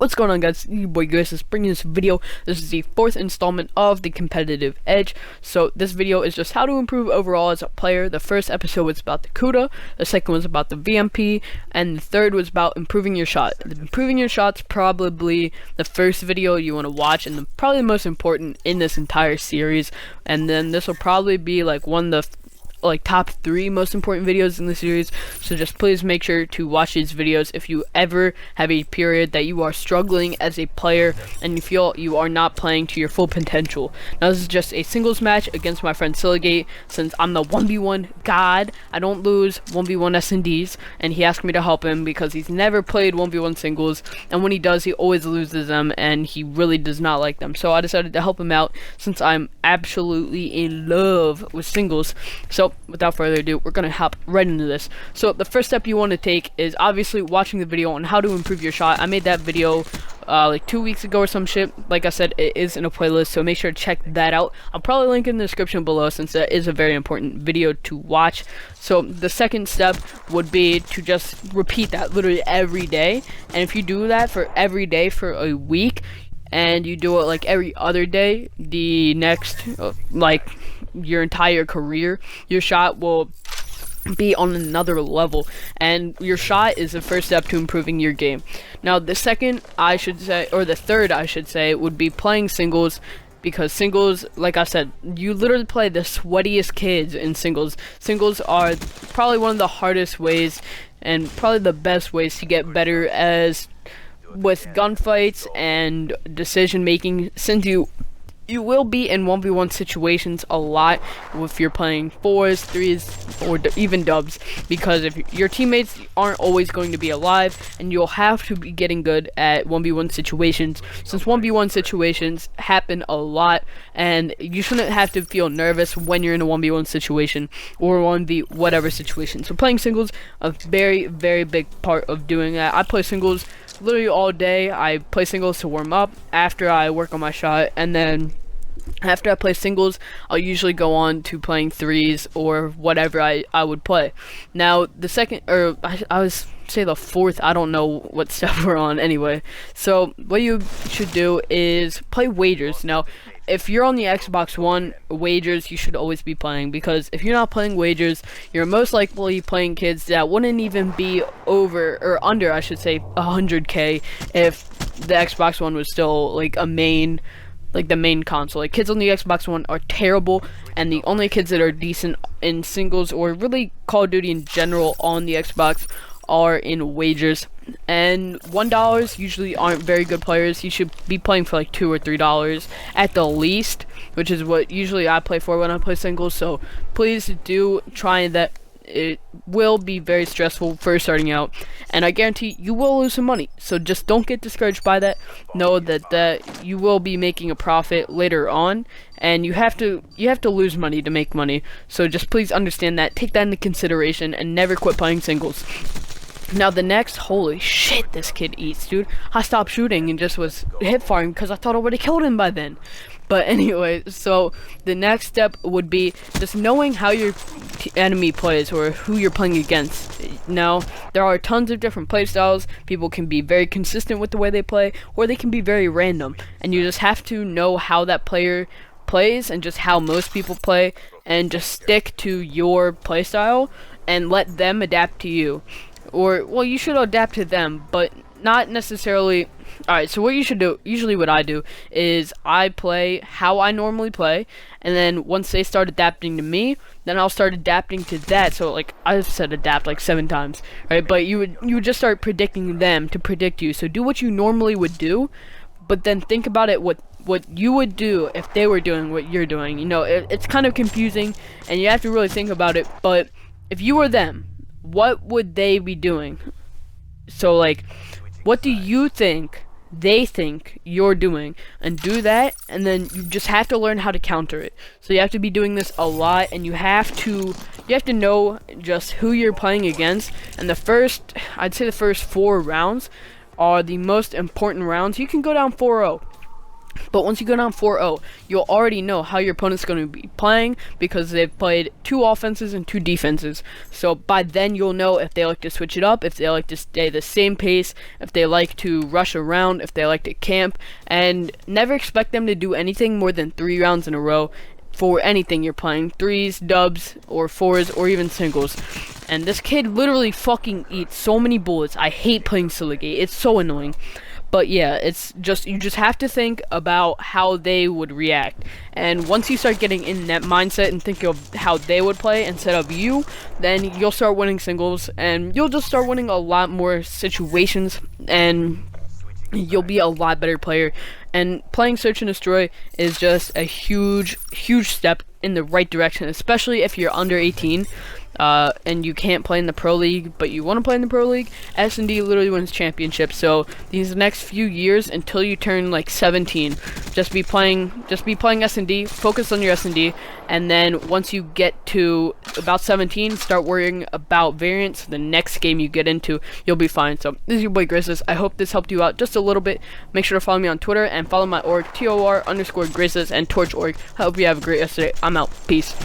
What's going on, guys? Your boy Grace is bringing this video. This is the 4th installment of the Competitive Edge. So this video is just how to improve overall as a player. The first episode was about the CUDA, the second was about the VMP, and the third was about improving your shot. Improving your shot's probably the first video you want to watch and probably the most important in this entire series. And then this will probably be like one of the top 3 most important videos in the series, so just please make sure to watch these videos if you ever have a period that you are struggling as a player and you feel you are not playing to your full potential. Now this is just a singles match against my friend Silligate. Since I'm the 1v1 god, I don't lose 1v1 S&Ds, and he asked me to help him because he's never played 1v1 singles, and when he does he always loses them and he really does not like them. So I decided to help him out since I'm absolutely in love with singles. So without further ado, we're gonna hop right into this. So the first step you want to take is obviously watching the video on how to improve your shot. I made that video like 2 weeks ago or some shit. Like I said, it is in a playlist, so make sure to check that out. I'll probably link in the description below since that is a very important video to watch. So the second step would be to just repeat that literally every day, and if you do that for every day for a week and you do it like every other day, the next like your entire career, your shot will be on another level, and your shot is the first step to improving your game. Now the second, I should say, or the third I should say, would be playing singles, because singles, like I said, you literally play the sweatiest kids in singles. Singles are probably one of the hardest ways and probably the best ways to get better as with gunfights and decision making, since you will be in 1v1 situations a lot if you're playing 4s, 3s, or even dubs, because if your teammates aren't always going to be alive, and you'll have to be getting good at 1v1 situations, since 1v1 situations happen a lot, and you shouldn't have to feel nervous when you're in a 1v1 situation or 1v whatever situation. So playing singles, a very, very big part of doing that. I play singles literally all day. I play singles to warm up after I work on my shot, and then after I play singles, I'll usually go on to playing 3s or whatever I would play. Now the second, or I was say the fourth, I don't know what step we're on anyway. So what you should do is play wagers. Now if you're on the Xbox One, wagers you should always be playing, because if you're not playing wagers, you're most likely playing kids that wouldn't even be over, or under I should say, 100k if the Xbox One was still like a main, like the main console. Like kids on the Xbox One are terrible, and the only kids that are decent in singles or really Call of Duty in general on the Xbox are in wagers. And $1 usually aren't very good players. You should be playing for like $2 or $3 at the least, which is what usually I play for when I play singles. So please do try that. It will be very stressful first starting out, and I guarantee you will lose some money, so just don't get discouraged by that. Know that you will be making a profit later on, and you have to lose money to make money. So just please understand that, take that into consideration, and never quit playing singles. Now the next, holy shit, this kid eats, dude. I stopped shooting and just was hip firing because I thought I would have killed him by then. But anyway, so the next step would be just knowing how your enemy plays or who you're playing against. Now, there are tons of different play styles. People can be very consistent with the way they play, or they can be very random. And you just have to know how that player plays and just how most people play, and just stick to your play style and let them adapt to you. Or, well, you should adapt to them, but not necessarily. Alright, so what you should do, usually what I do, is I play how I normally play, and then once they start adapting to me, then I'll start adapting to that. So like, I've said adapt like 7 times, right? But you would just start predicting them to predict you. So do what you normally would do, but then think about it, what you would do if they were doing what you're doing. You know, it's kind of confusing, and you have to really think about it, but if you were them, what would they be doing? So like, what do you think they think you're doing, and do that, and then you just have to learn how to counter it. So you have to be doing this a lot, and you have to know just who you're playing against. And I'd say the first 4 rounds are the most important rounds. You can go down 4-0, But once you go down 4-0, you'll already know how your opponent's going to be playing because they've played 2 offenses and 2 defenses. So by then you'll know if they like to switch it up, if they like to stay the same pace, if they like to rush around, if they like to camp, and never expect them to do anything more than 3 rounds in a row for anything you're playing. 3s, dubs, or 4s, or even singles. And this kid literally fucking eats so many bullets. I hate playing Siligate. It's so annoying. But yeah, it's just, you just have to think about how they would react. And once you start getting in that mindset and think of how they would play instead of you, then you'll start winning singles, and you'll just start winning a lot more situations, and you'll be a lot better player. And playing Search and Destroy is just a huge step in the right direction, especially if you're under 18 and you can't play in the Pro League, but you want to play in the Pro League. S&D literally wins championships. So these next few years until you turn like 17, just be playing S&D, focus on your S&D, and then once you get to about 17, start worrying about variants. The next game you get into, you'll be fine. So this is your boy Graces. I hope this helped you out just a little bit. Make sure to follow me on Twitter and follow my org, TOR_Graces and Torch org. I hope you have a great yesterday. I'm out. Peace.